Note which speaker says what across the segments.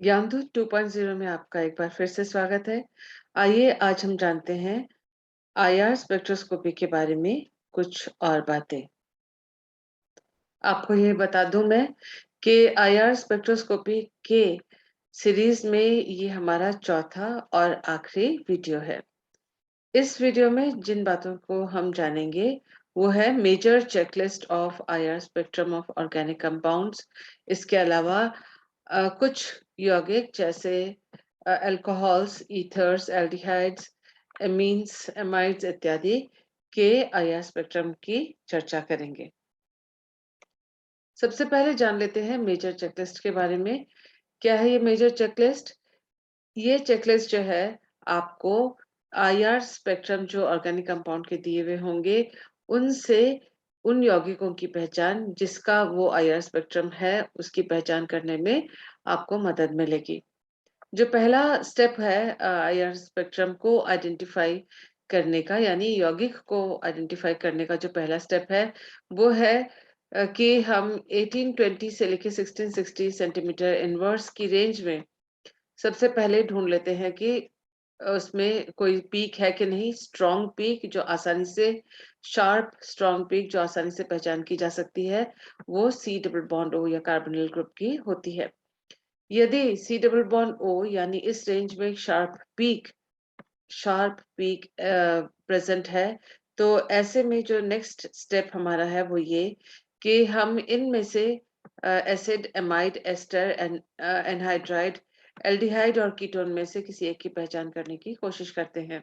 Speaker 1: ज्ञानदूत 2.0 में आपका एक बार फिर से स्वागत है। आइए आज हम जानते हैं आईआर स्पेक्ट्रोस्कोपी के बारे में कुछ और बातें। आपको ये बता दूं मैं कि आईआर स्पेक्ट्रोस्कोपी के सीरीज में ये हमारा चौथा और आखिरी वीडियो है। इस वीडियो में जिन बातों को हम जानेंगे वो है major checklist of IR spectrum of organic compounds. इसके अलावा कुछ यौगिक जैसे alcohols, ethers, aldehydes, amines, amides इत्यादि के आईआर स्पेक्ट्रम की चर्चा करेंगे। सबसे पहले जान लेते हैं मेजर चेकलिस्ट के बारे में। क्या है ये मेजर चेकलिस्ट? ये चेकलिस्ट जो है आपको आईआर स्पेक्ट्रम जो ऑर्गेनिक कंपाउंड के दिए हुए होंगे उनसे उन यौगिकों की पहचान जिसका वो आईआर स्पेक्ट्रम है उसकी पहचान करने में आपको मदद मिलेगी। जो पहला स्टेप है आईआर स्पेक्ट्रम को आइडेंटिफाई करने का, यानी यौगिक को आइडेंटिफाई करने का जो पहला स्टेप है वो है कि हम 1820 से लेकर 1660 सेंटीमीटर इनवर्स की रेंज में सबसे पहले ढूंढ लेते हैं कि उसमें कोई पीक है कि नहीं, स्ट्रॉन्ग पीक जो आसानी से शार्प स्ट्रॉन्ग पीक जो आसानी से पहचान की जा सकती है वो सी डबल बॉन्ड ओ या कार्बोनिल ग्रुप की होती है। यदि सी डबल बॉन्ड ओ यानी इस रेंज में शार्प पीक प्रेजेंट है तो ऐसे में जो नेक्स्ट स्टेप हमारा है वो ये कि हम इनमें से acid, amide, ester, anhydride, aldehyde और कीटोन में से किसी एक की पहचान करने की कोशिश करते हैं।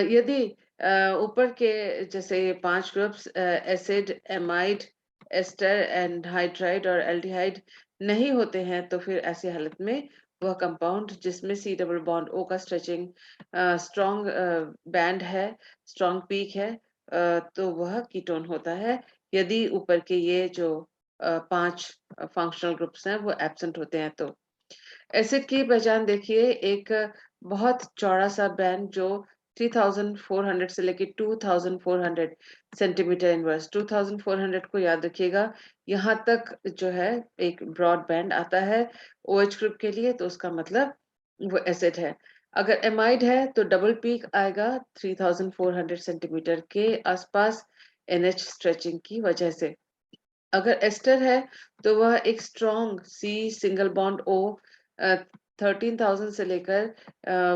Speaker 1: यदि ऊपर के जैसे 5 groups acid, amide, ester, anhydride और एल्डिहाइड नहीं होते हैं तो फिर ऐसी हालत में वह कंपाउंड जिसमें सी डबल बॉन्ड ओ का स्ट्रेचिंग स्ट्रॉन्ग बैंड है, स्ट्रॉन्ग पीक है, तो वह कीटोन होता है। यदि ऊपर के ये जो 5 फंक्शनल ग्रुप्स हैं वो एब्सेंट होते हैं तो एसिड की पहचान देखिए, एक बहुत चौड़ा सा बैंड जो 3400 से लेके 2400 सेंटीमीटर इनवर्स, 2400 को याद रखिएगा। यहाँ तक जो है एक ब्रॉड बैंड आता है ओएच ग्रुप के लिए, तो उसका मतलब वो एसिड है। अगर एमाइड है तो डबल पीक आएगा 3400 सेंटीमीटर के आसपास एनएच स्ट्रेचिंग की वजह से। अगर एस्टर है तो वह एक strong C single bond O 13,000 से लेकर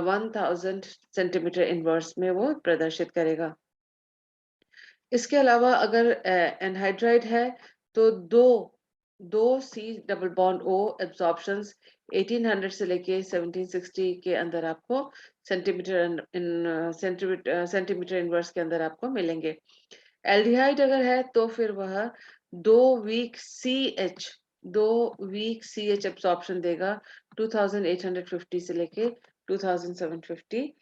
Speaker 1: 1,000 सेंटीमीटर इनवर्स में वो प्रदर्शित करेगा। इसके अलावा अगर एनहाइड्राइड है तो दो दो सी डबल बॉन्ड ओ एब्जॉर्प्शंस 1800 से लेके 1760 के अंदर आपको सेंटीमीटर इनवर्स के अंदर आपको मिलेंगे। एल्डिहाइड अगर है तो फिर वह दो वीक सी एच दो वीक सी एच एब्सॉर्प्शन देगा 2850 से लेके 2750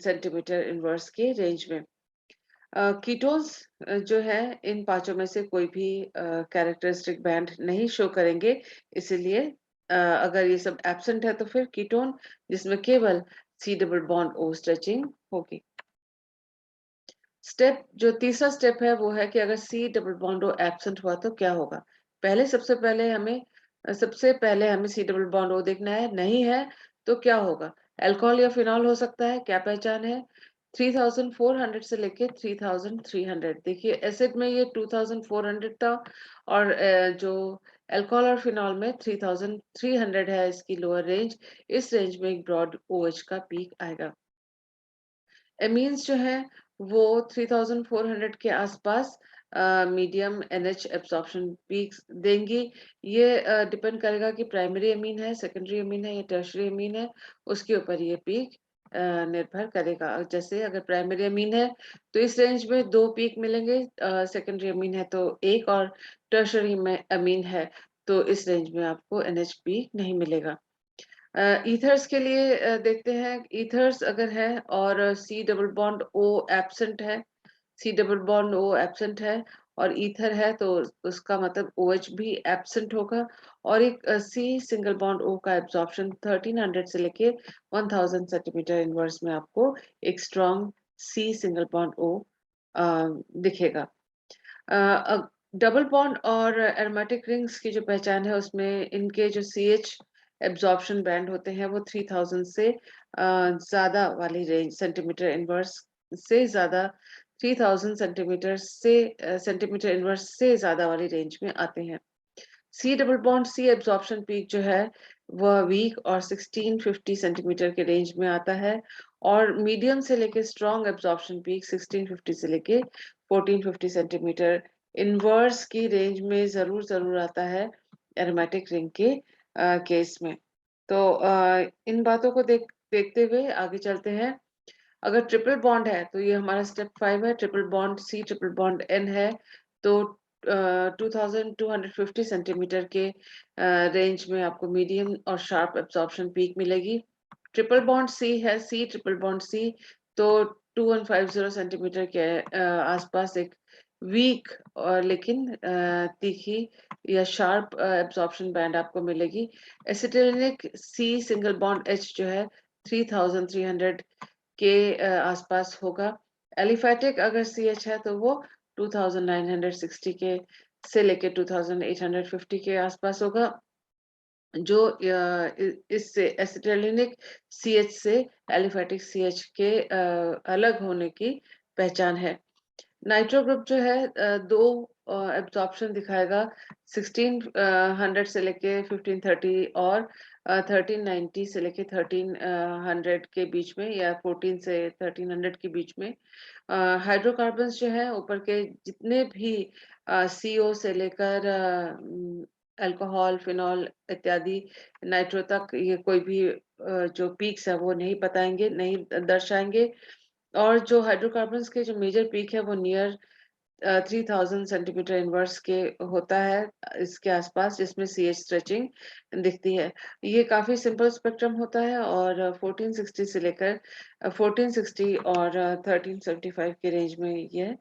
Speaker 1: सेंटीमीटर इनवर्स के रेंज में। कीटोन्स जो है इन पांचों में से कोई भी कैरेक्टरिस्टिक बैंड नहीं शो करेंगे, इसीलिए अगर ये सब एब्सेंट है तो फिर कीटोन जिसमें केवल C double bond O stretching होगी। जो तीसरा स्टेप है वो है कि अगर C double bond O absent हुआ तो क्या होगा। पहले सबसे पहले हमें सी डबल बॉन्ड ओ देखना है, नहीं है तो क्या होगा। अल्कोहल या फिनॉल हो सकता है, क्या पहचान है। 3400 से लेके 3300, देखिए एसिड में ये 2400 था और जो अल्कोहल और फिनॉल में 3300 है इसकी लोअर रेंज। इस रेंज में एक ब्रॉड ओएच का पीक आएगा। एमीन्स जो है वो 3400 के आसपास मीडियम एनएच एब्सॉर्प्शन पीक्स देंगी। ये डिपेंड करेगा कि प्राइमरी एमीन है, सेकेंडरी एमीन है या टर्शरी एमीन है, उसके ऊपर ये पीक निर्भर करेगा। जैसे अगर प्राइमरी एमीन है तो इस रेंज में दो पीक मिलेंगे, सेकेंडरी एमीन है तो एक, और टर्शरी में एमीन है तो इस रेंज में आपको एनएच पीक नहीं मिलेगा। ईथर्स के लिए देखते हैं। ईथर्स अगर है और C double bond O absent है, C double bond O absent है और ईथर है तो उसका मतलब ओएच भी एब्सेंट होगा। और एक सी सिंगल बॉन्ड ओ का एब्जॉर्प्शन 1300 से लेके 1000 सेंटीमीटर इनवर्स में आपको एक strong C single bond O दिखेगा। डबल बॉन्ड और एरोमेटिक रिंग्स की जो पहचान है उसमें इनके जो सीएच एब्जॉर्प्शन बैंड होते हैं वो 3000 से ज्यादा वाली रेंज सेंटीमीटर इनवर्स से ज्यादा 3000 सेंटीमीटर इनवर्स से ज्यादा वाली रेंज में आते हैं। C double bond C absorption peak जो है वह वीक और 1650 सेंटीमीटर के रेंज में आता है और मीडियम से लेके स्ट्रॉन्ग एब्जॉर्प्शन पीक 1650 से लेके 1450 सेंटीमीटर इनवर्स की रेंज में जरूर आता है एरोमेटिक रिंग के केस में। तो इन बातों को देखते हुए आगे चलते हैं। अगर ट्रिपल बॉन्ड है तो ये हमारा स्टेप 5 है। Triple bond C triple bond N है तो 2250 सेंटीमीटर के रेंज में आपको मीडियम और शार्प एब्जॉर्प्शन पीक मिलेगी। ट्रिपल बॉन्ड सी है सी ट्रिपल बॉन्ड सी तो 2150 सेंटीमीटर के आसपास एक वीक और लेकिन तीखी या शार्प एब्जॉर्प्शन बैंड आपको मिलेगी। एसिटिलिनिक सी सिंगल बॉन्ड एच जो है 3300 के आसपास होगा। एलिफैटिक अगर सी एच है तो वो 2960 के से लेके 2850 के आसपास होगा, जो इससे एसिटिलिनिक सी एच से एलिफैटिक सी एच के अलग होने की पहचान है। नाइट्रो ग्रुप जो है दो एब्जॉर्प्शन दिखाएगा 1600 से लेके 1530 और 1390 से लेके 1300 के बीच में या 14 से 1300 के बीच में। हाइड्रोकार्बन्स जो है ऊपर के जितने भी सीओ से लेकर अल्कोहल फिनॉल इत्यादि नाइट्रो तक ये कोई भी जो पीक्स है वो नहीं बताएंगे नहीं दर्शाएंगे। और जो हाइड्रोकार्बन्स के जो मेजर पीक है वो नियर 3000 सेंटीमीटर इनवर्स के होता है इसके आसपास, जिसमें सी एच स्ट्रेचिंग दिखती है। ये काफी सिंपल स्पेक्ट्रम होता है और 1460 से लेकर 1460 और 1375 के रेंज में ये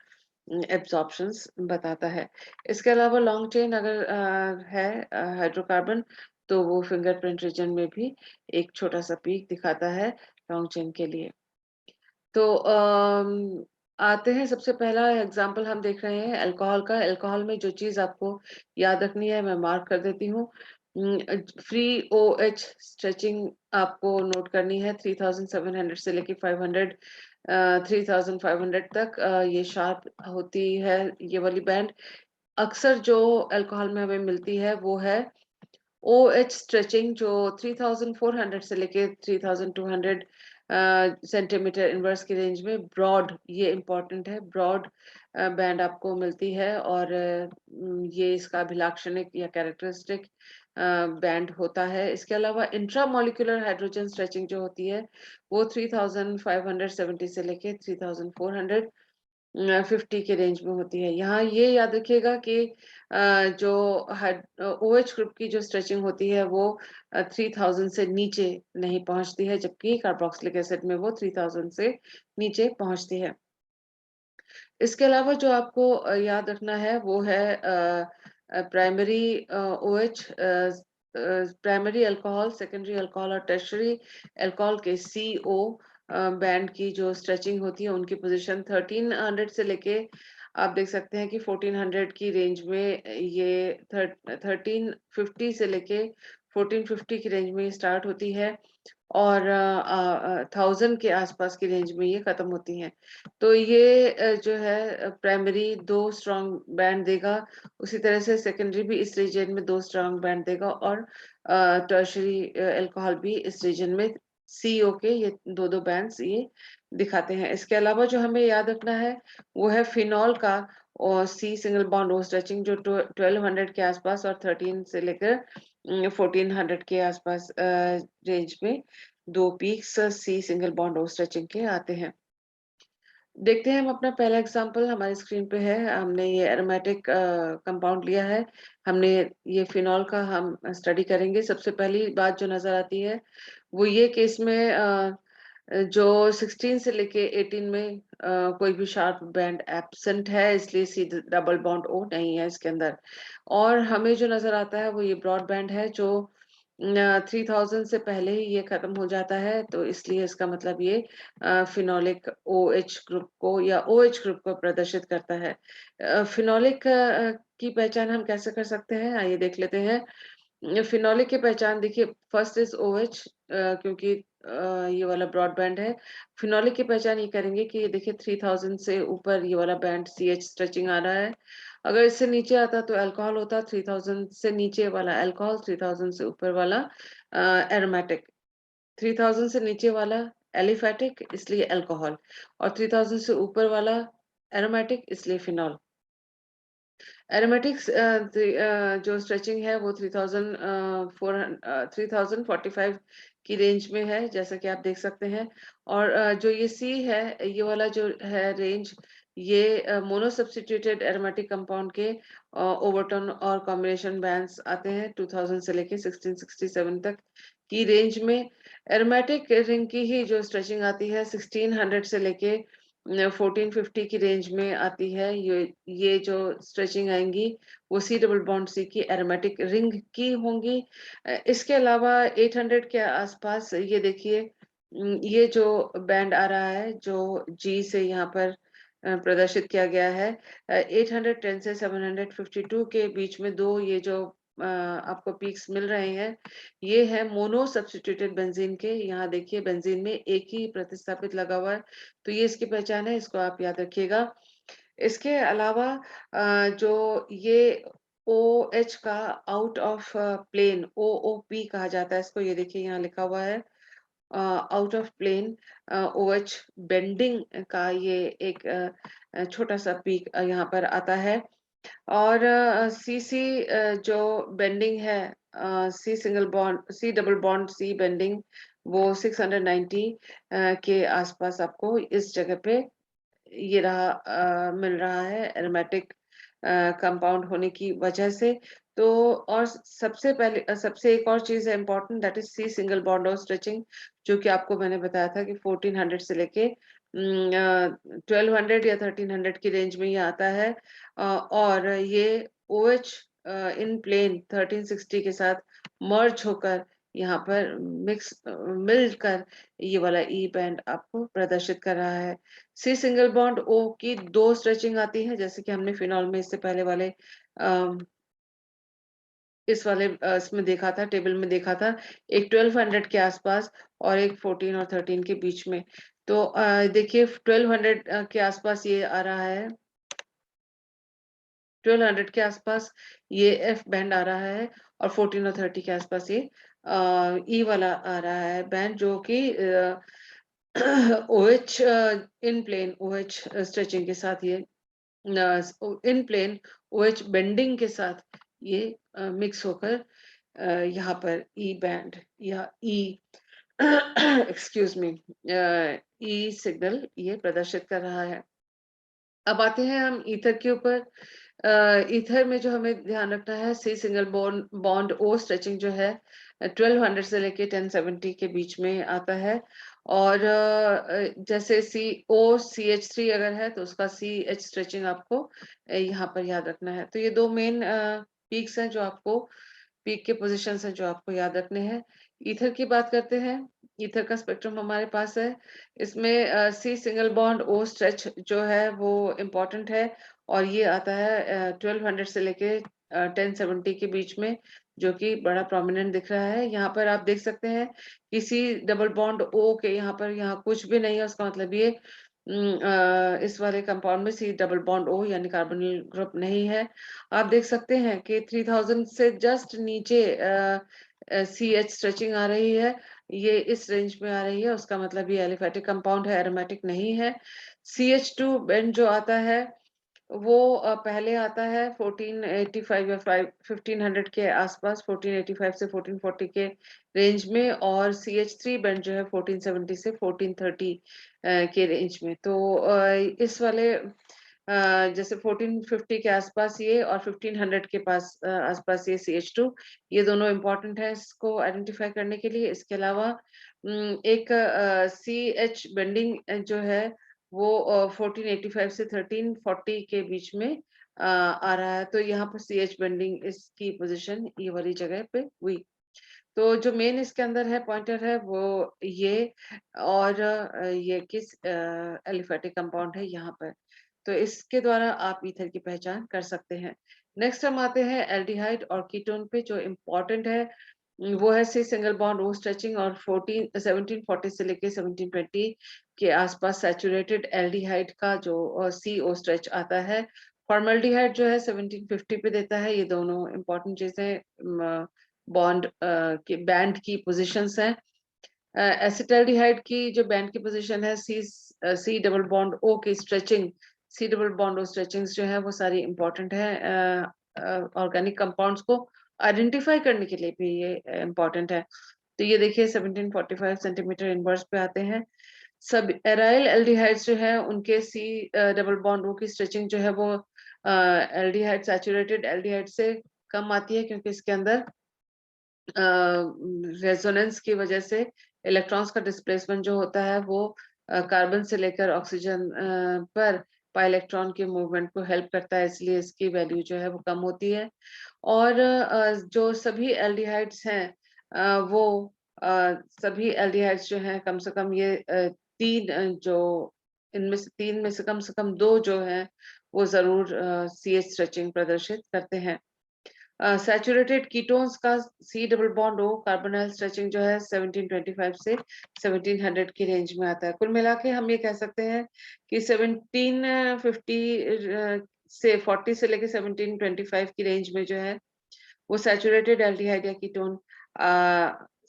Speaker 1: एब्जॉर्प्शंस बताता है। इसके अलावा लॉन्ग चेन अगर है हाइड्रोकार्बन तो वो फिंगरप्रिंट रीजन में भी एक छोटा सा पीक दिखाता है लॉन्ग चेन के लिए। तो आते हैं, सबसे पहला एग्जाम्पल हम देख रहे हैं अल्कोहल का। अल्कोहल में जो चीज आपको याद रखनी है मैं मार्क कर देती हूँ। फ्री ओ एच स्ट्रेचिंग आपको नोट करनी है 3700 से लेके 500 3500 तक ये शार्प होती है ये वाली बैंड। अक्सर जो अल्कोहल में हमें मिलती है वो है ओ एच स्ट्रेचिंग जो 3400 से लेके 3200 सेंटीमीटर इनवर्स की रेंज में ब्रॉड, ये इम्पोर्टेंट है, ब्रॉड बैंड आपको मिलती है और ये इसका अभिलाक्षणिक या कैरेक्टरिस्टिक बैंड होता है। इसके अलावा इंट्रामोलिकुलर हाइड्रोजन स्ट्रेचिंग जो होती है वो 3570 से लेके 3400 50 के रेंज में होती है। यहाँ ये याद रखिएगा कि जो OH ग्रुप की जो स्ट्रेचिंग होती है वो 3000 से नीचे नहीं पहुंचती है, जबकि कार्बोक्सिलिक एसिड में वो 3000 से नीचे पहुंचती है। इसके अलावा जो आपको याद रखना है वो है primary OH, primary alcohol, secondary alcohol और टर्शरी अल्कोहल के CO बैंड की जो स्ट्रेचिंग होती है उनकी पोजीशन 1300 से लेके आप देख सकते हैं कि 1400 की रेंज में ये 1350 से लेके 1450 की रेंज में स्टार्ट होती है और 1000 के आसपास की रेंज में ये खत्म होती हैं। तो ये जो है प्राइमरी दो स्ट्रॉन्ग बैंड देगा, उसी तरह से सेकेंडरी भी इस रीजन में दो स्ट्रॉन्ग बैंड देगा और टर्शरी अल्कोहल भी इस रीजन में सीओ के ये दो दो बैंड्स ये दिखाते हैं। इसके अलावा जो हमें याद रखना है वो है फिनॉल का और C single bond O stretching जो 1200 के आसपास और 13 से लेकर 1400 के आसपास रेंज में दो peaks C single bond O stretching के आते हैं। देखते हैं हम अपना पहला एग्जांपल हमारी स्क्रीन पे है। हमने ये एरोमेटिक कंपाउंड लिया है, हमने ये फिनॉल का हम स्टडी करेंगे। सबसे पहली बात जो नजर आती है वो ये कि इसमें जो 16 से लेके 18 में कोई भी शार्प बैंड एब्सेंट है, इसलिए सी डबल बॉन्ड ओ नहीं है इसके अंदर। और हमें जो नजर आता है वो ये ब्रॉड बैंड है जो 3000 से पहले ही ये खत्म हो जाता है, तो इसलिए इसका मतलब ये फिनोलिक ओएच ग्रुप को या ओएच ग्रुप को प्रदर्शित करता है। फिनोलिक की पहचान हम कैसे कर सकते हैं? आइए देख लेते हैं। फिनोलिक की पहचान देखिए, फर्स्ट इज ओएच, क्योंकि ये वाला ब्रॉड बैंड है। फिनोलिक की पहचान ये करेंगे कि ये देखिए 3000 से ऊपर ये वाला बैंड सीएच स्ट्रेचिंग आ रहा है। अगर इससे नीचे आता तो अल्कोहल होता, 3000 से नीचे वाला अल्कोहल, 3000 से ऊपर वाला एरोमेटिक। 3000 से नीचे वाला एलिफेटिक, इसलिए अल्कोहल, और 3000 से ऊपर वाला एरोमेटिक, इसलिए फिनॉल। एरोमेटिक्स जो स्ट्रेचिंग है वो 3045 की रेंज में है, जैसा कि आप देख सकते हैं। और जो ये सी है, ये वाला जो है रेंज, ये मोनो सब्स्टिट्यूटेड एरोमेटिक कंपाउंड के ओवरटोन और कॉम्बिनेशन बैंड्स आते हैं 2000 से लेके 1667 तक की रेंज में। एरोमेटिक रिंग की ही जो स्ट्रेचिंग आती है 1600 से लेके 1450 की रेंज में आती है। ये जो स्ट्रेचिंग आएंगी वो सी डबल बॉन्ड सी की एरोमेटिक रिंग की होंगी। इसके अलावा 800 के आसपास ये देखिए, ये जो बैंड आ रहा है जो जी से यहाँ पर प्रदर्शित किया गया है, 810 से 752 के बीच में दो ये जो आपको पीक्स मिल रहे हैं, ये है मोनो सब्स्टिट्यूटेड बेंजीन के। यहाँ देखिए बेंजीन में एक ही प्रतिस्थापित लगा हुआ है, तो ये इसकी पहचान है, इसको आप याद रखिएगा। इसके अलावा जो ये ओ एच का out of plane O O P कहा जाता है इसको, ये देखिए यहाँ लिखा हुआ है out of plane O H bending का ये एक छोटा सा पीक यहाँ पर आता है। और सी सी जो बेंडिंग है, C single bond C double bond C bending, वो 690 के आसपास आपको इस जगह पे ये रहा मिल रहा है एरोमेटिक कंपाउंड होने की वजह से। तो और सबसे पहले सबसे एक और चीज है important, that is C single bond और स्ट्रेचिंग, जो कि आपको मैंने बताया था कि 1400 से लेके 1200 या 1300 की रेंज में ये आता है। और ये ओ एच इन प्लेन 1360 के साथ मर्ज होकर यहाँ पर मिलकर ये वाला ई बैंड आपको प्रदर्शित कर रहा है। सी सिंगल बॉन्ड ओ की दो स्ट्रेचिंग आती है, जैसे कि हमने फिनॉल में इससे पहले वाले अम, इस वाले इसमें देखा था, टेबल में देखा था, एक 1200 के आसपास और एक 14 और 13 के बीच में। तो देखिए 1200 के आसपास ये आ रहा है, 1200 के आसपास ये एफ बैंड आ रहा है, और 14 और 30 के आसपास ये ई वाला आ रहा है बैंड, जो कि ओएच इन प्लेन ओएच स्ट्रेचिंग के साथ ये इन प्लेन ओएच बेंडिंग के साथ ये मिक्स होकर यहाँ पर ई बैंड या ई एक्सक्यूज मी ई सिग्नल ये प्रदर्शित कर रहा है। अब आते हैं हम ईथर के ऊपर। ईथर में जो हमें ध्यान रखना है, C single bond bond O stretching जो है 1200 से लेके 1070 के बीच में आता है। और जैसे सी ओ सी एच थ्री अगर है तो उसका सी एच स्ट्रेचिंग आपको यहाँ पर याद रखना है। तो ये दो मेन पीक्स हैं जो आपको, पीक के पोजीशंस हैं जो आपको याद रखने हैं। ईथर की बात करते हैं। ईथर का स्पेक्ट्रम हमारे पास है। इसमें C single bond O stretch जो है वो इम्पोर्टेंट है, और ये आता है 1200 से लेके 1070 के बीच में, जो कि बड़ा प्रोमिनेंट दिख रहा है। यहाँ पर आप देख सकते हैं कि सी डबल बॉन्ड ओ के यहाँ पर यहाँ कुछ भी नहीं है, उसका मतलब ये इस वाले कंपाउंड में सी डबल बॉन्ड ओ यानी कार्बोनिल ग्रुप नहीं है। आप देख सकते हैं कि 3000 से जस्ट नीचे सी एच स्ट्रेचिंग आ रही है, ये इस रेंज में आ रही है, उसका मतलब ये एलिफेटिक कंपाउंड है, एरोमेटिक नहीं है। सी एच टू बेंड जो आता है वो पहले आता है 1485 या 1500 के आसपास, 1485 से 1440 के रेंज में, और सी एच थ्री बैंड जो है 1470 से 1430 के रेंज में। तो इस वाले जैसे 1450 के आसपास ये और 1500 के पास आसपास ये सी एच टू, ये दोनों इम्पोर्टेंट है इसको आइडेंटिफाई करने के लिए। इसके अलावा एक सी एच बेंडिंग जो है वो 1485 से 1340 के बीच में आ रहा है, तो यहाँ पर सी एच बेंडिंग इसकी पोजीशन ये वाली जगह पे हुई। तो जो मेन इसके अंदर है पॉइंटर है वो ये, और ये किस एलिफेटिक कंपाउंड है यहाँ पर। तो इसके द्वारा आप ईथर की पहचान कर सकते हैं। नेक्स्ट हम आते हैं एल्डिहाइड और कीटोन पे, जो इम्पोर्टेंट है वो है C single bond O stretching, और 1740 से लेके 1720 के आसपास सैचुरेटेड एल्डिहाइड का जो सी ओ स्ट्रेच आता है। फॉर्मल्डिहाइड जो है 1750 पे देता है। ये दोनों इम्पोर्टेंट चीजें बॉन्ड की बैंड की पोजीशंस हैं। एसिटाल्डिहाइड की जो बैंड की पोजीशन है, सी डबल बॉन्ड ओ की stretching, C double bond O stretchings जो है वो सारी इंपॉर्टेंट है। ऑर्गेनिक कंपाउंड्स को आइडेंटिफाई करने के लिए भी ये इम्पोर्टेंट है। तो ये देखिए 1745 सेंटीमीटर इनवर्स पे आते हैं। सब एराइल एल्डिहाइड्स जो है उनके सी डबल बॉन्ड ओ की स्ट्रेचिंग जो है वो एल्डिहाइड सैचुरेटेड एल्डिहाइड से कम आती है, क्योंकि इसके अंदर रेजोनेंस की वजह से इलेक्ट्रॉन्स का डिस्प्लेसमेंट जो होता है वो कार्बन से लेकर ऑक्सीजन पर पाई इलेक्ट्रॉन के मूवमेंट को हेल्प करता है, इसलिए इसकी वैल्यू जो है वो कम होती है। और जो सभी एल्डिहाइड्स हैं वो सभी एल्डिहाइड्स जो हैं कम से कम ये तीन जो इनमें से तीन में से कम दो जो हैं वो जरूर सी एच स्ट्रेचिंग प्रदर्शित करते हैं। सैचुरेटेड कीटोन्स का C double bond O carbonyl stretching जो है 1725 से 1700 की रेंज में आता है। कुल मिला के हम ये कह सकते हैं कि 1750 से 40 से लेके 1725 की रेंज में जो है वो सैचुरेटेड एल्डिहाइड या कीटोन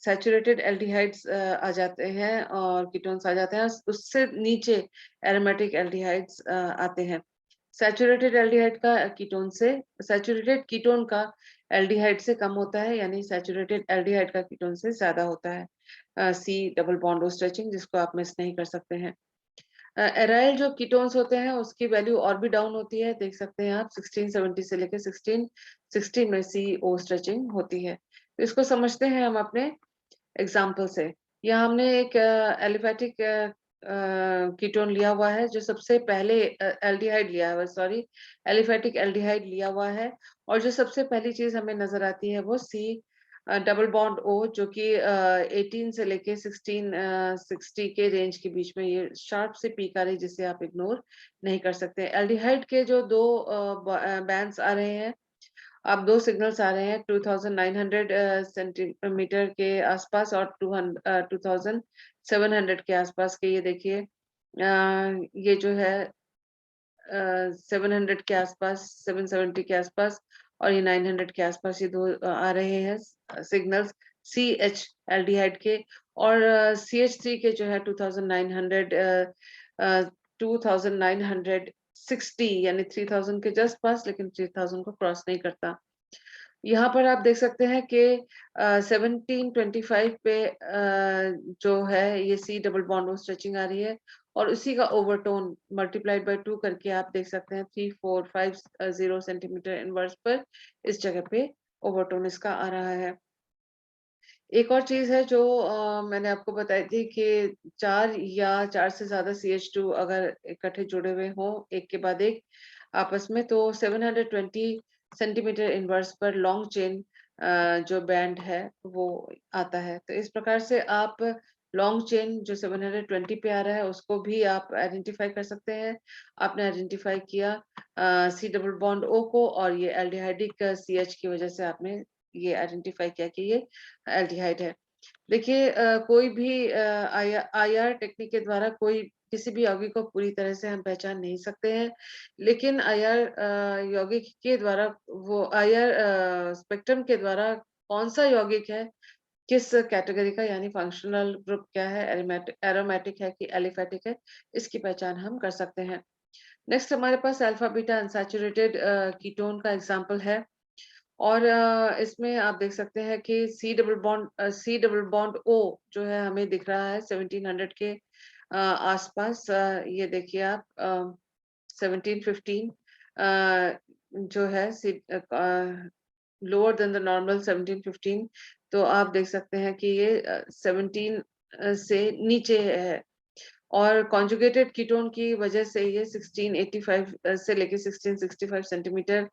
Speaker 1: सैचुरेटेड एल्डिहाइड्स आ जाते हैं और कीटोन्स आ जाते हैं। उससे नीचे एरोमेटिक एल्डिहाइड्स आते हैं। सैचुरेटेड एल्डिहाइड का कीटोन से सैचुरेटेड कीटोन का एल्डिहाइड से कम होता है, यानी सैचुरेटेड एल्डिहाइड का कीटोन से ज्यादा होता है सी डबल बॉन्ड स्ट्रेचिंग, जिसको आप मिस नहीं कर सकते हैं। एराइल जो कीटोन्स होते हैं उसकी वैल्यू और भी डाउन होती है, देख सकते हैं आप 1670 से लेकर 1660 में सी ओ स्ट्रेचिंग होती है। तो इसको समझते हैं हम अपने एग्जाम्पल से। यहाँ हमने एक एलिफेटिक कीटोन लिया हुआ है, जो सबसे पहले एल्डिहाइड लिया हुआ है, सॉरी एलिफेटिक एल्डिहाइड लिया हुआ है, और जो सबसे पहली चीज हमें नजर आती है वो सी डबल बॉन्ड ओ, जो कि 18 से लेके 1660 के रेंज के बीच में ये शार्प से पीक आ रही है, जिसे आप इग्नोर नहीं कर सकते। एल्डिहाइड के जो दो बैंड्स आ रहे हैं, अब दो सिग्नल्स आ रहे हैं 2900 सेंटीमीटर के आसपास और 2700 के आसपास के। ये देखिए ये जो है 700 के आसपास, 770 के आसपास, और ये 900 के आसपास, ये दो आ रहे हैं सिग्नल्स सी एच एल्डिहाइड के। और सी एच थ्री के जो है 2960 यानी 3000 के जस्ट पास, लेकिन 3000 को क्रॉस नहीं करता। यहाँ पर आप देख सकते हैं कि 1725 पे जो है ये सी डबल बॉन्ड स्ट्रेचिंग आ रही है, और उसी का ओवरटोन मल्टीप्लाइड बाय 2 करके आप देख सकते हैं 3450 सेंटीमीटर इनवर्स पर इस जगह पे ओवरटोन इसका आ रहा है। एक और चीज है जो मैंने आपको बताई थी कि 4 या 4 से ज्यादा CH2 अगर इकट्ठे जुड़े हुए हों एक के बाद एक आपस में, तो 720 सेंटीमीटर इनवर्स पर लॉन्ग चेन जो बैंड है वो आता है। तो इस प्रकार से आप लॉन्ग चेन जो 720 पे आ रहा है उसको भी आप आइडेंटिफाई कर सकते हैं। आपने आइडेंटिफाई किया सी डबल बॉन्ड ओ को, और ये एल्डिहाइडिक CH की वजह से आपने ये आइडेंटिफाई किया कि ये एल्डिहाइड है। देखिए कोई भी आईआर टेक्निक के द्वारा कोई किसी भी यौगिक को पूरी तरह से हम पहचान नहीं सकते हैं, लेकिन आईआर यौगिक के द्वारा वो आईआर स्पेक्ट्रम के द्वारा कौन सा यौगिक है, किस कैटेगरी का, यानी फंक्शनल ग्रुप क्या है, एरोमेटिक है कि एलिफेटिक है, इसकी पहचान हम कर सकते हैं। नेक्स्ट हमारे पास अल्फा बीटा अनसैचुरेटेड कीटोन का एग्जांपल है, और इसमें आप देख सकते हैं कि सी डबल बॉन्ड ओ जो है हमें दिख रहा है 1700 के आसपास। ये देखिए आप 1715 जो है लोअर देन द नॉर्मल 1715, तो आप देख सकते हैं कि ये 17 से नीचे है, और कॉन्जुगेटेड कीटोन की वजह से ये 1685 से लेके 1665 सेंटीमीटर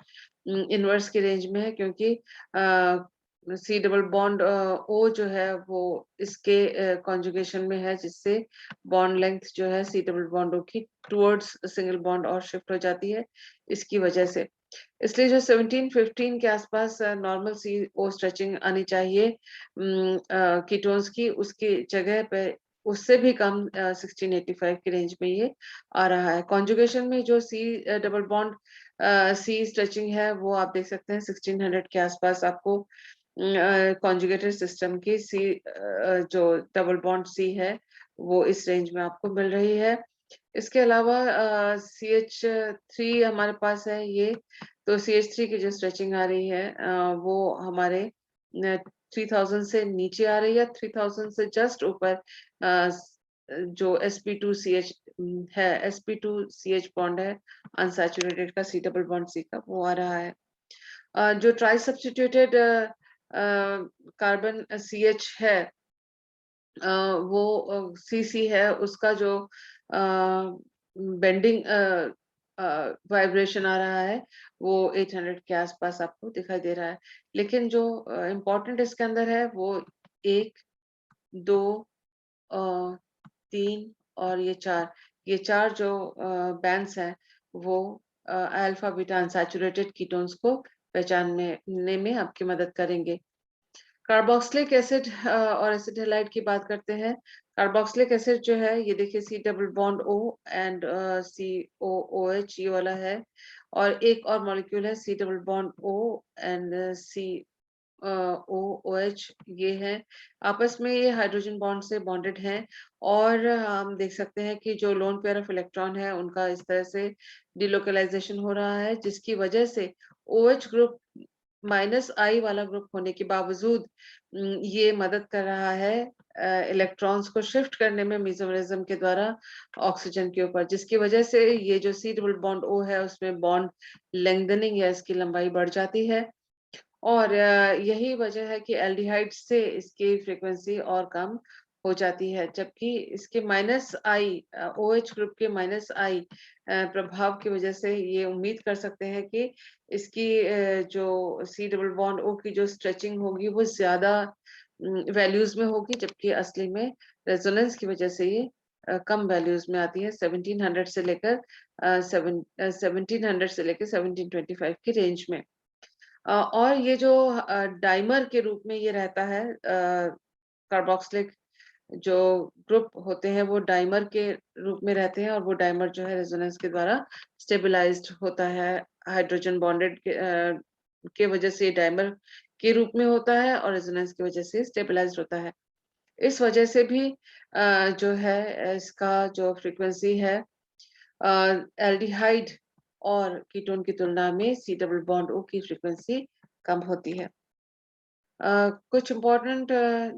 Speaker 1: इनवर्स की रेंज में है, क्योंकि सी डबल बॉन्ड ओ जो है वो इसके कॉन्जुगेशन में है, जिससे बॉन्ड लेंथ जो है सी डबल बॉन्ड ओ की टुवर्ड्स सिंगल बॉन्ड और शिफ्ट हो जाती है इसकी वजह से। इसलिए जो 17-15 के आसपास नॉर्मल सी ओ स्ट्रेचिंग आनी चाहिए कीटोन्स की, उसकी जगह पे उससे भी कम 1685 की रेंज में ये आ रहा है। कॉन्जुगेशन में जो C double bond C stretching है वो आप देख सकते हैं 1600 के आसपास आपको कॉन्जुगेटेड सिस्टम की जो डबल बॉन्ड सी है वो इस रेंज में आपको मिल रही है। इसके अलावा CH3 हमारे पास है ये, तो CH3 की जो स्ट्रेचिंग आ रही है वो हमारे 3000 से नीचे आ रही है, 3000 से जस्ट ऊपर जो sp2ch है, sp2ch बॉन्ड है अनसैचुरेटेड का सी डबल बॉन्ड सी का, वो आ रहा है। जो ट्राई सब्स्टिट्यूटेड कार्बन CH है वो CC है, उसका जो बेंडिंग वाइब्रेशन आ रहा है वो 800 के आसपास आपको दिखाई दे रहा है। लेकिन जो इम्पोर्टेंट इसके अंदर है वो 1, 2 अ, 3 और ये 4 जो बैंड्स हैं वो अल्फा बीटा अनसैचुरेटेड कीटोन्स को पहचानने में आपकी मदद करेंगे। कार्बोक्सिलिक एसिड और एसिड हैलाइड की बात करते हैं। कार्बोक्सिलिक एसिड जो है ये देखिए C double bond O and COOH ये वाला है, और एक और मॉलिक्यूल है C double bond O and OOH ये है। आपस में ये हाइड्रोजन बॉन्ड से बॉन्डेड हैं, और हम देख सकते हैं कि जो लोन पेयर ऑफ इलेक्ट्रॉन है उनका इस तरह से डिलोकलाइजेशन हो रहा है, जिसकी वजह से OH ग्रुप -I वाला ग्रुप होने के बावजूद ये मदद कर रहा है इलेक्ट्रॉन्स को शिफ्ट करने में मेसोमेरिज्म के द्वारा ऑक्सीजन के ऊपर, जिसकी वजह से ये जो सी डबल बॉन्ड ओ है उसमें बॉन्ड लेंथनिंग या इसकी लंबाई बढ़ जाती है, और यही वजह है कि एल्डिहाइड से इसकी फ्रीक्वेंसी और कम हो जाती है, जबकि इसके -I OH ग्रुप के -I प्रभाव की वजह से ये उम्मीद कर सकते हैं कि इसकी जो सी डबल बॉन्ड ओ की जो स्ट्रेचिंग होगी वो ज्यादा वैल्यूज में होगी, जबकि असली में रेजोनेंस की वजह से ये कम वैल्यूज में आती है, 1700 से लेकर 1700 से लेकर 1725 की रेंज में। और ये जो डाइमर के रूप में ये रहता है कार्बोक्सिलिक जो ग्रुप होते हैं वो डाइमर के रूप में रहते हैं, और वो डाइमर जो है रेजोनेंस के द्वारा स्टेबलाइज्ड होता है, हाइड्रोजन बॉन्डेड के वजह से डाइमर के रूप में होता है और रेजोनेंस की वजह से स्टेबलाइज्ड होता है। इस वजह से भी जो है इसका जो फ्रीक्वेंसी है एल्डिहाइड और कीटोन की तुलना में सी डबल बॉन्ड ओ की फ्रीक्वेंसी कम होती है। कुछ इम्पोर्टेंट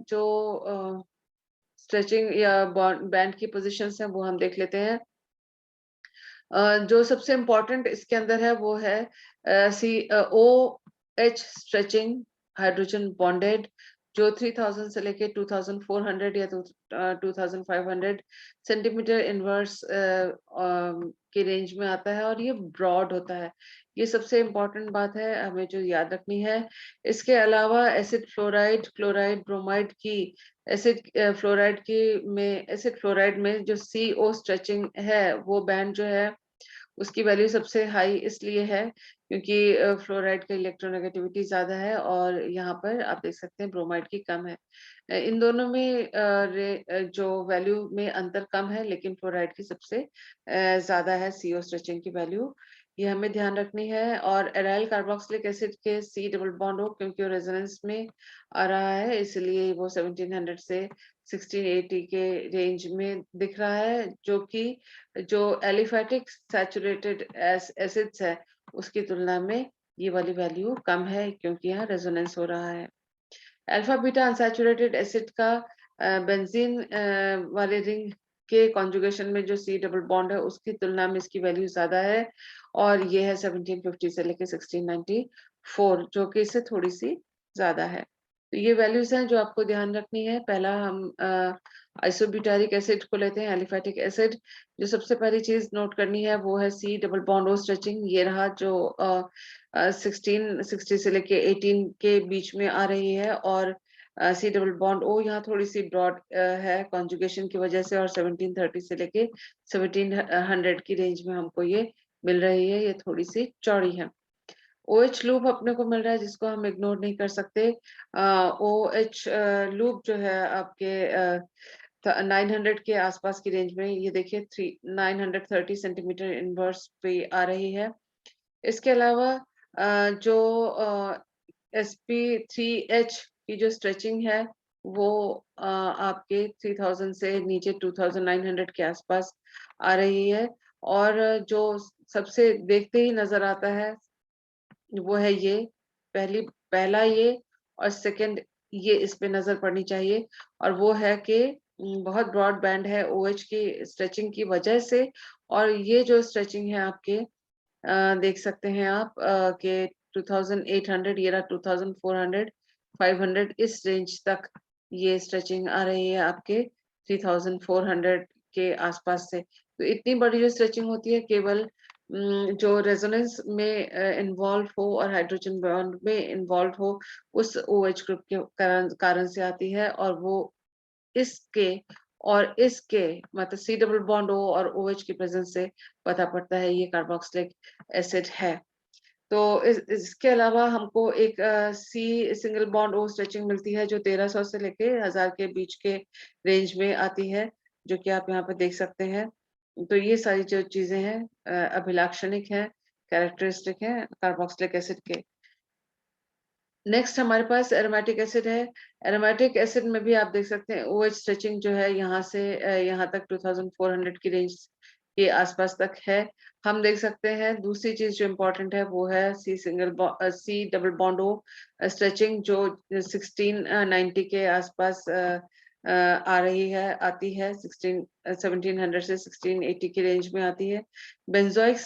Speaker 1: जो स्ट्रेचिंग या बॉन्ड बैंड की पोजीशंस हैं वो हम देख लेते हैं। जो सबसे इम्पोर्टेंट इसके अंदर है वो है OH स्ट्रेचिंग हाइड्रोजन बॉन्डेड, जो 3000 से लेके 2400 या 2500 सेंटीमीटर इनवर्स की रेंज में आता है, और ये ब्रॉड होता है। ये सबसे इम्पोर्टेंट बात है हमें जो याद रखनी है। इसके अलावा एसिड फ्लोराइड, क्लोराइड, ब्रोमाइड की एसिड फ्लोराइड में जो CO स्ट्रेचिंग है वो बैंड जो है उसकी वैल्यू सबसे हाई इसलिए है क्योंकि फ्लोराइड का इलेक्ट्रोनेगेटिविटी ज्यादा है, और यहाँ पर आप देख सकते हैं ब्रोमाइड की कम है। इन दोनों में जो वैल्यू में अंतर कम है, लेकिन फ्लोराइड की सबसे ज्यादा है CO स्ट्रेचिंग की वैल्यू, ये हमें ध्यान रखनी है। और एराइल कार्बोक्सिलिक एसिड के C डबल बॉन्ड हो, क्योंकि वो रेजोनेंस में आ रहा है इसलिए वो 1700 से 1680 के रेंज में दिख रहा है, जो कि जो एलिफैटिक सैचुरेटेड एसिड्स है उसकी तुलना में ये वाली वैल्यू कम है, क्योंकि यहाँ रेजोनेंस हो रहा है। अल्फा बीटा अनसैचुरेटेड एसिड का बेंजीन वाले रिंग के कॉन्जुगेशन में जो C डबल बॉन्ड है उसकी तुलना में इसकी वैल्यू ज्यादा है, और ये है 1750 से लेके 1694, जो कि इससे थोड़ी सी ज्यादा है। तो ये वैल्यूज हैं जो आपको ध्यान रखनी है। पहला हम आइसोब्यूटारिक एसिड को लेते हैं, एलिफैटिक एसिड। जो सबसे पहली चीज नोट करनी है वो है C double bond O stretching. ये रहा जो 1660 से लेके 18 के बीच में आ रही है, और सी डबल बॉन्ड ओ यहाँ थोड़ी सी ब्रॉड है कॉन्जुगेशन की वजह से, और 1730 से लेके 1700 की रेंज में हमको ये मिल रही है, ये थोड़ी सी चौड़ी है। OH लूप अपने को मिल रहा है जिसको हम इग्नोर नहीं कर सकते। OH लूप जो है आपके 900 के आसपास की रेंज में, ये देखिए 930 सेंटीमीटर इनवर्स पे आ रही है। इसके अलावा जो SP3H की जो स्ट्रेचिंग है वो आपके 3000 से नीचे 2900 के आसपास आ रही है, और जो सबसे देखते ही नजर आता है वो है ये पहला ये, और सेकंड ये इस पे नजर पड़नी चाहिए, और वो है कि बहुत ब्रॉड बैंड है OH की स्ट्रेचिंग की वजह से। और ये जो स्ट्रेचिंग है आपके देख सकते हैं आप कि 2800, ये रहा 2400, 500, इस रेंज तक ये स्ट्रेचिंग आ रही है आपके 3400 के आसपास से। तो इतनी बड़ी जो स्ट्रेचिंग होती है केवल जो रेजोनेंस में इन्वॉल्व हो और हाइड्रोजन बॉन्ड में इन्वॉल्व हो उस OH ग्रुप के कारण से आती है, और वो इसके और इसके मतलब सी डबल बॉन्ड O और OH की प्रेजेंस से पता पड़ता है ये कार्बोक्सिलिक एसिड है। तो इसके अलावा हमको एक C single bond O stretching मिलती है जो 1300 से लेके 1000 के बीच के रेंज में आती है, जो कि आप यहाँ पर देख सकते हैं। तो ये सारी जो चीजें हैं अभिलाक्षणिक है, कैरेक्टरिस्टिक है कार्बोक्सिलिक एसिड के। नेक्स्ट हमारे पास एरोमेटिक एसिड है। एरोमेटिक एसिड में भी आप देख सकते हैं OH स्ट्रेचिंग जो है यहाँ से यहाँ तक 2400 की रेंज के आसपास तक है। हम देख सकते हैं दूसरी चीज जो इम्पोर्टेंट है वो है C double bond O stretching, जो 1690 के आसपास आ रही है, आती है 1700 से 1680 की रेंज में आती है। बेंजोइक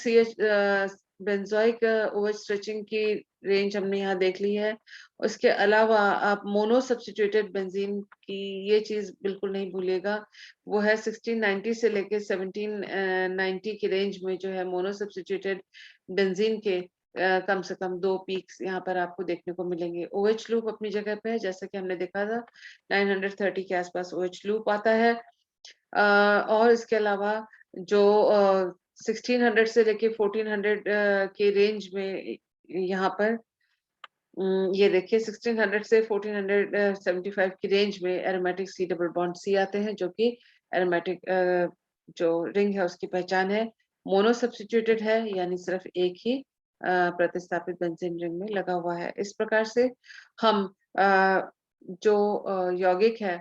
Speaker 1: बेंजोइक OH स्ट्रेचिंग की रेंज हमने यहाँ देख ली है। उसके अलावा आप मोनो सब्स्टिट्यूटेड बेंजीन की ये चीज बिल्कुल नहीं भूलिएगा, वो है 1690 से लेके 1790 की रेंज में जो है मोनो सब्स्टिट्यूटेड बेंजीन के कम से कम 2 पीक्स यहाँ पर आपको देखने को मिलेंगे। OH लूप अपनी जगह पे है, जैसा कि हमने देखा था 930 के आसपास OH लूप आता है। और इसके अलावा जो 1600 से लेके 1400 के रेंज में यहाँ पर ये देखिए 1600 से 1475 की रेंज में aromatic C double bond C आते हैं, जो कि एरोमेटिक जो रिंग है उसकी पहचान है। मोनो सब्स्टिट्यूटेड है, यानी सिर्फ एक ही प्रतिस्थापित बेंजीन रिंग में लगा हुआ है। इस प्रकार से हम जो यौगिक है,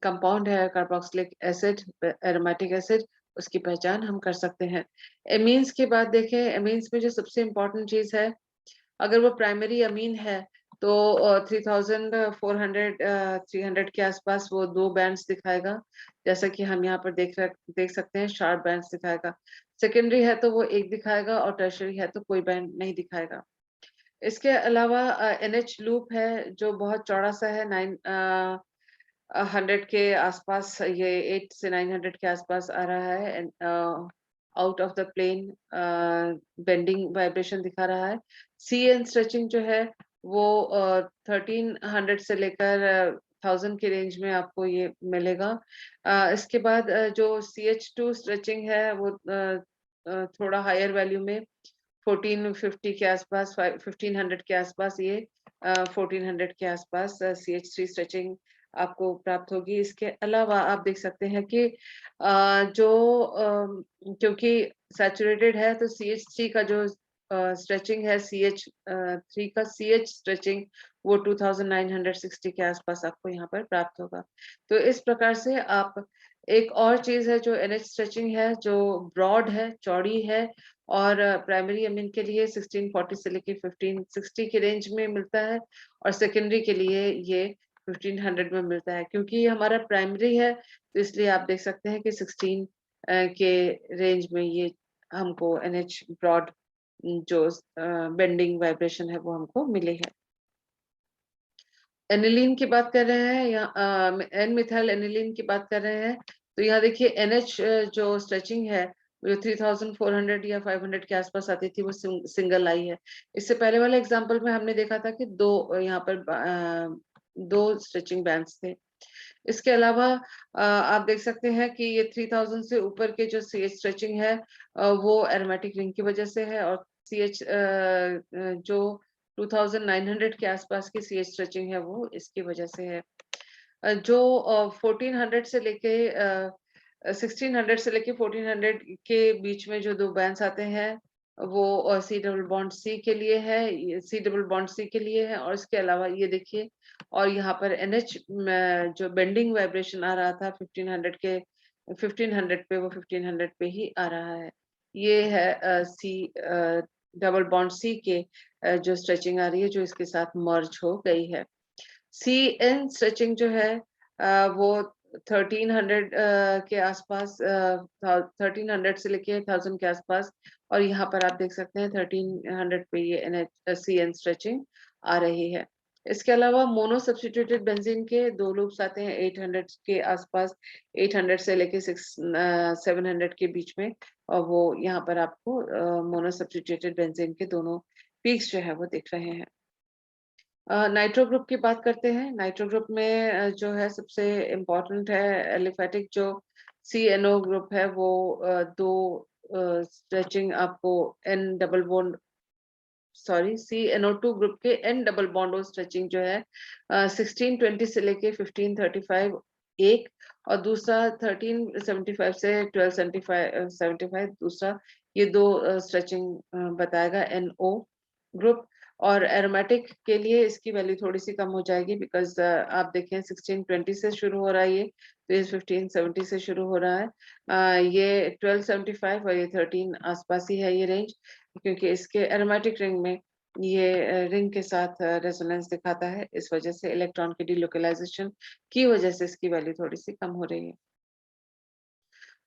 Speaker 1: कंपाउंड है कार्बोक्सिलिक एसिड, एरोमेटिक एसिड, उसकी पहचान हम कर सकते हैं। एमीन्स की बात देखें, एमीन्स में जो सबसे इम्पोर्टेंट चीज है, अगर वो प्राइमरी अमीन है तो 3400 300 के आसपास वो 2 बैंड्स दिखाएगा, जैसा कि हम यहाँ पर देख सकते हैं शार्प बैंड्स दिखाएगा। सेकेंडरी है तो वो एक दिखाएगा, और टर्शरी है तो कोई बैंड नहीं दिखाएगा। इसके अलावा NH लूप है जो बहुत चौड़ा सा है, 100 के आसपास, ये 8 से 900 के आसपास आ रहा है। Out of the plane bending vibration दिखा रहा है। CN स्ट्रेचिंग जो है वो 1300 से लेकर 1000 की रेंज में आपको ये मिलेगा। इसके बाद जो CH2 स्ट्रेचिंग है वो थोड़ा हायर वैल्यू में 1450 के आसपास, 1500 के आसपास, ये 1400 के आसपास CH3 स्ट्रेचिंग आपको प्राप्त होगी। इसके अलावा आप देख सकते हैं कि जो क्योंकि सैचुरेटेड है तो CH3 का जो स्ट्रेचिंग है, CH3 का CH स्ट्रेचिंग वो 2960 के आसपास आपको यहाँ पर प्राप्त होगा। तो इस प्रकार से आप एक और चीज है जो NH स्ट्रेचिंग है, जो ब्रॉड है, चौड़ी है, और प्राइमरी अमीन के लिए 1640 से लेके 1560 की रेंज में मिलता है, और सेकेंडरी के लिए ये 1500 में मिलता है। क्योंकि ये हमारा प्राइमरी है तो इसलिए आप देख सकते हैं कि 16 के रेंज में ये हमको NH ब्रॉड जो बेंडिंग वाइब्रेशन है वो हमको मिली है। एनिलीन की बात कर रहे हैं या एन मिथाइल एनिलीन की बात कर रहे हैं, तो यहाँ देखिए एनएच जो स्ट्रेचिंग है, जो 3400 या 500 के आसपास आती थी, वो सिंगल आई है। इससे पहले वाले एग्जांपल में हमने देखा था कि दो यहाँ पर दो स्ट्रेचिंग बैंड्स थे। इसके अलावा आप देख सकते हैं कि ये 3000 से ऊपर के जो सीएच स्ट्रेचिंग है, वो एरोमेटिक रिंग की वजह से है, और सीएच जो 2900 के आसपास की सीएच स्ट्रेचिंग है, वो इसकी वजह से है। जो 1400 से लेके 1600 से लेके 1400 के बीच में जो दो बैंड्स आते हैं, वो सी डबल बॉन्ड सी के लिए है, सी डबल बॉन्ड सी के लिए है, और इसके अलावा ये देखिए, और यहाँ पर एनएच जो बेंडिंग वाइब्रेशन आ रहा था 1500 पे, वो 1500 पे ही आ रहा है। ये है सी डबल बॉन्ड सी के जो स्ट्रेचिंग आ रही है, जो इसके साथ मर्ज हो गई है। सी एन स्ट्रेचिंग जो है वो 1300 के आसपास, 1300 से लेके 1000 के आसपास, और यहाँ पर आप देख सकते हैं 1300 पे ये सी एन स्ट्रेचिंग आ रही है। इसके अलावा मोनो सब्स्टिट्यूटेड बेंजीन के दो लूप्स आते हैं 800 के आसपास, 800 से लेके 700 के बीच में, और वो यहाँ पर आपको मोनो सब्स्टिट्यूटेड बेंजीन के दोनों पीक्स जो है वो दिख रहे हैं। नाइट्रो ग्रुप की बात करते हैं। नाइट्रो ग्रुप में जो है सबसे इम्पोर्टेंट है एलिफेटिक जो CNO ग्रुप है, वो दो स्ट्रेचिंग आपको N double bond sorry CNO2 group के एन डबल बॉन्ड और स्ट्रेचिंग जो है 1620 से लेके 1535 एक, और दूसरा 1375 से 1275 दूसरा, ये दो स्ट्रेचिंग बताएगा NO ग्रुप। और एरोमेटिक के लिए इसकी वैल्यू थोड़ी सी कम हो जाएगी, बिकॉज आप देखें 1620 से शुरू हो रहा है ये, तो ये 1570 से शुरू हो रहा है। ये 1275 और ये 13 आसपास ही है ये रेंज, क्योंकि इसके एरोमेटिक रिंग में ये रिंग के साथ रेजोनेंस दिखाता है, इस वजह से इलेक्ट्रॉन की डिलोकलाइजेशन की वजह से इसकी वैल्यू थोड़ी सी कम हो रही है।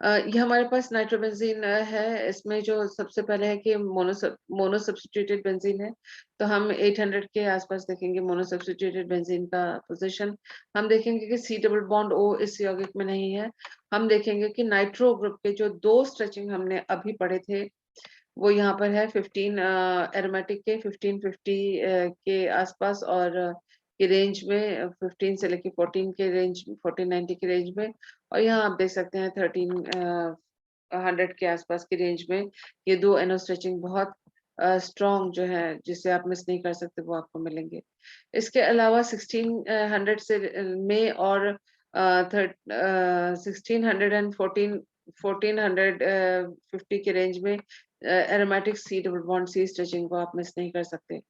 Speaker 1: ये हमारे पास नाइट्रोबेंजीन है, इसमें जो सबसे पहले है कि मोनो सब्स्टिट्यूटेड बेंजीन है, तो हम 800 के आसपास देखेंगे मोनो सब्स्टिट्यूटेड बेंजीन का पोजीशन। हम देखेंगे कि सी डबल बॉन्ड ओ इस यौगिक में नहीं है। हम देखेंगे कि नाइट्रो ग्रुप के जो दो स्ट्रेचिंग हमने अभी पढ़े थे, वो यहाँ पर है 15 एरोमेटिक के 1550 के आसपास, और की रेंज में 15 से लेके 14 के रेंज, 1490 की रेंज में, और यहाँ आप देख सकते हैं 1300 के आसपास की रेंज में ये दो एनो स्ट्रेचिंग बहुत स्ट्रॉन्ग जो है, जिसे आप मिस नहीं कर सकते, वो आपको मिलेंगे। इसके अलावा 1600 से में और 1600 एंड 1450 के रेंज में aromatic C double bond C stretching को आप मिस नहीं कर सकते।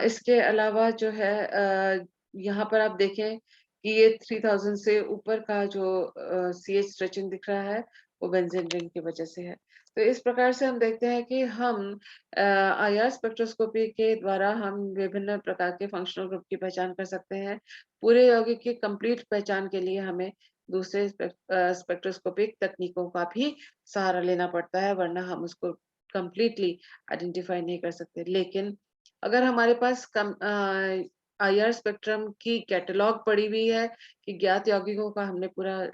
Speaker 1: इसके अलावा जो है यहाँ पर आप देखें कि ये 3000 से ऊपर का जो CH स्ट्रेचिंग दिख रहा है, वो बेंजीन रिंग की वजह से है। तो इस प्रकार से हम देखते हैं कि हम IR स्पेक्ट्रोस्कोपी के द्वारा हम विभिन्न प्रकार के फंक्शनल ग्रुप की पहचान कर सकते हैं। पूरे यौगिक की कंप्लीट पहचान के लिए हमें दूसरे स्पेक्ट्रोस्कोपिक तकनीकों का भी सहारा लेना पड़ता है, वरना हम उसको कंप्लीटली आइडेंटिफाई नहीं कर सकते। लेकिन अगर हमारे पास IR स्पेक्ट्रम की कैटलॉग पड़ी हुई है कि ज्ञात यौगिकों का हमने पूरा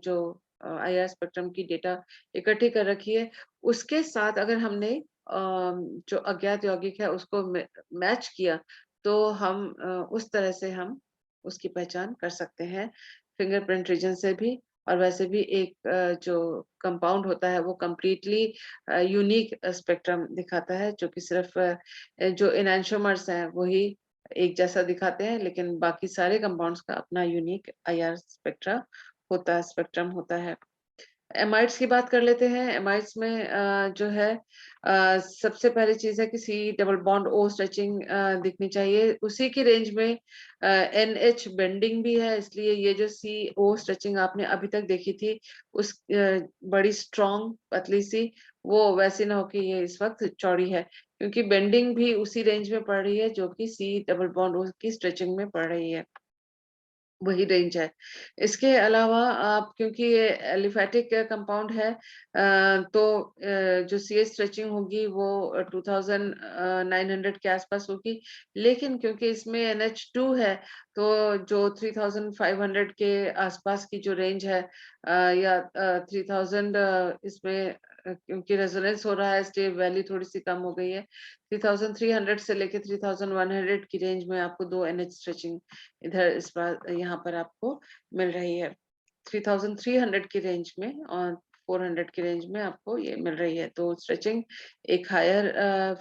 Speaker 1: जो IR स्पेक्ट्रम की डेटा इकट्ठी कर रखी है, उसके साथ अगर हमने जो अज्ञात यौगिक है उसको मैच किया, तो हम उस तरह से हम उसकी पहचान कर सकते हैं फिंगरप्रिंट रीजन से भी। और वैसे भी एक जो कंपाउंड होता है वो कंप्लीटली यूनिक स्पेक्ट्रम दिखाता है, जो कि सिर्फ जो एनैंटियोमर्स हैं वही एक जैसा दिखाते हैं, लेकिन बाकी सारे कंपाउंड्स का अपना यूनिक IR स्पेक्ट्रम होता है। एमाइड्स की बात कर लेते हैं। एमाइड्स में जो है सबसे पहली चीज है कि C double bond O stretching दिखनी चाहिए, उसी की रेंज में NH बेंडिंग भी है, इसलिए ये जो CO स्ट्रेचिंग आपने अभी तक देखी थी उस बड़ी स्ट्रॉन्ग पतली सी, वो वैसी ना हो कि ये इस वक्त चौड़ी है, क्योंकि बेंडिंग भी उसी रेंज में पड़ रही है जो कि सी डबल बॉन्ड ओ की स्ट्रेचिंग में पड़ रही है। वही रेंज है। इसके अलावा आप क्योंकि ये एलिफैटिक कंपाउंड है तो जो सीएच स्ट्रेचिंग होगी वो 2900 के आसपास होगी। लेकिन क्योंकि इसमें NH2 है तो जो 3500 के आसपास की जो रेंज है या 3000 इसमें क्योंकि रेजोनेंस हो रहा है स्टेप वैल्यू थोड़ी-सी कम हो गई है। 3300 से लेके 3100 की रेंज में आपको 2 NH स्ट्रेचिंग इधर इस बार यहाँ पर आपको मिल रही है। 3300 की रेंज में और 400 की रेंज में आपको ये मिल रही है। तो स्ट्रेचिंग एक हायर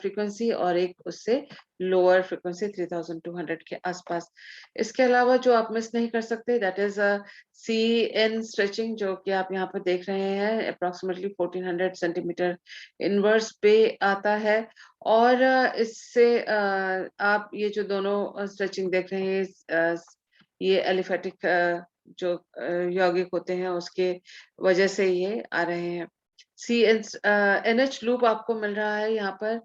Speaker 1: फ्रीक्वेंसी और एक उससे लोअर फ्रीक्वेंसी 3200 के आसपास। इसके अलावा जो आप मिस नहीं कर सकते दैट इज़ CN स्ट्रेचिंग जो कि आप यहाँ पर देख रहे हैं अप्रॉक्सिमेटली 1400 सेंटीमीटर इनवर्स पे आता है और इससे आप ये जो दोनों स्ट्रेचिंग देख रहे हैं ये एलिफैटिक जो यौगिक होते हैं उसके वजह से ये आ रहे हैं। NH लूप आपको मिल रहा है यहाँ पर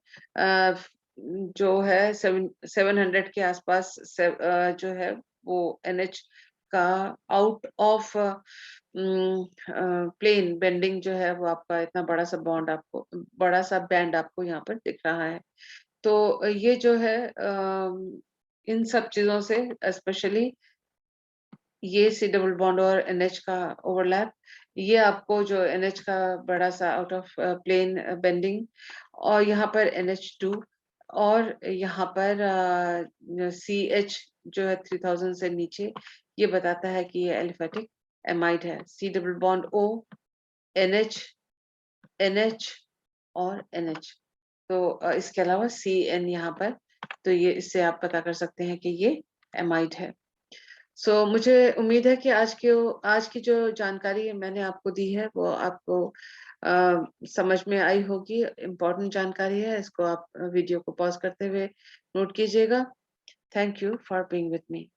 Speaker 1: जो है 700 के आसपास जो है वो NH का आउट ऑफ प्लेन बेंडिंग जो है वो आपका इतना बड़ा सा बैंड आपको यहाँ पर दिख रहा है। तो ये जो है इन सब चीज़ों से स्पेशली ये सी डबल बॉन्ड और NH का ओवरलैप, ये आपको जो NH का बड़ा सा आउट ऑफ प्लेन बेंडिंग और यहाँ पर NH2 और यहाँ पर CH जो है 3000 से नीचे, ये बताता है कि ये एलिफैटिक एमाइड है। C double bond O, NH, NH और NH। तो इसके अलावा CN यहाँ पर, तो ये इससे आप पता कर सकते हैं कि ये एमाइड है। मुझे उम्मीद है कि आज की जो जानकारी मैंने आपको दी है वो आपको समझ में आई होगी। इम्पोर्टेंट जानकारी है, इसको आप वीडियो को पॉज़ करते हुए नोट कीजिएगा। Thank you for being with me.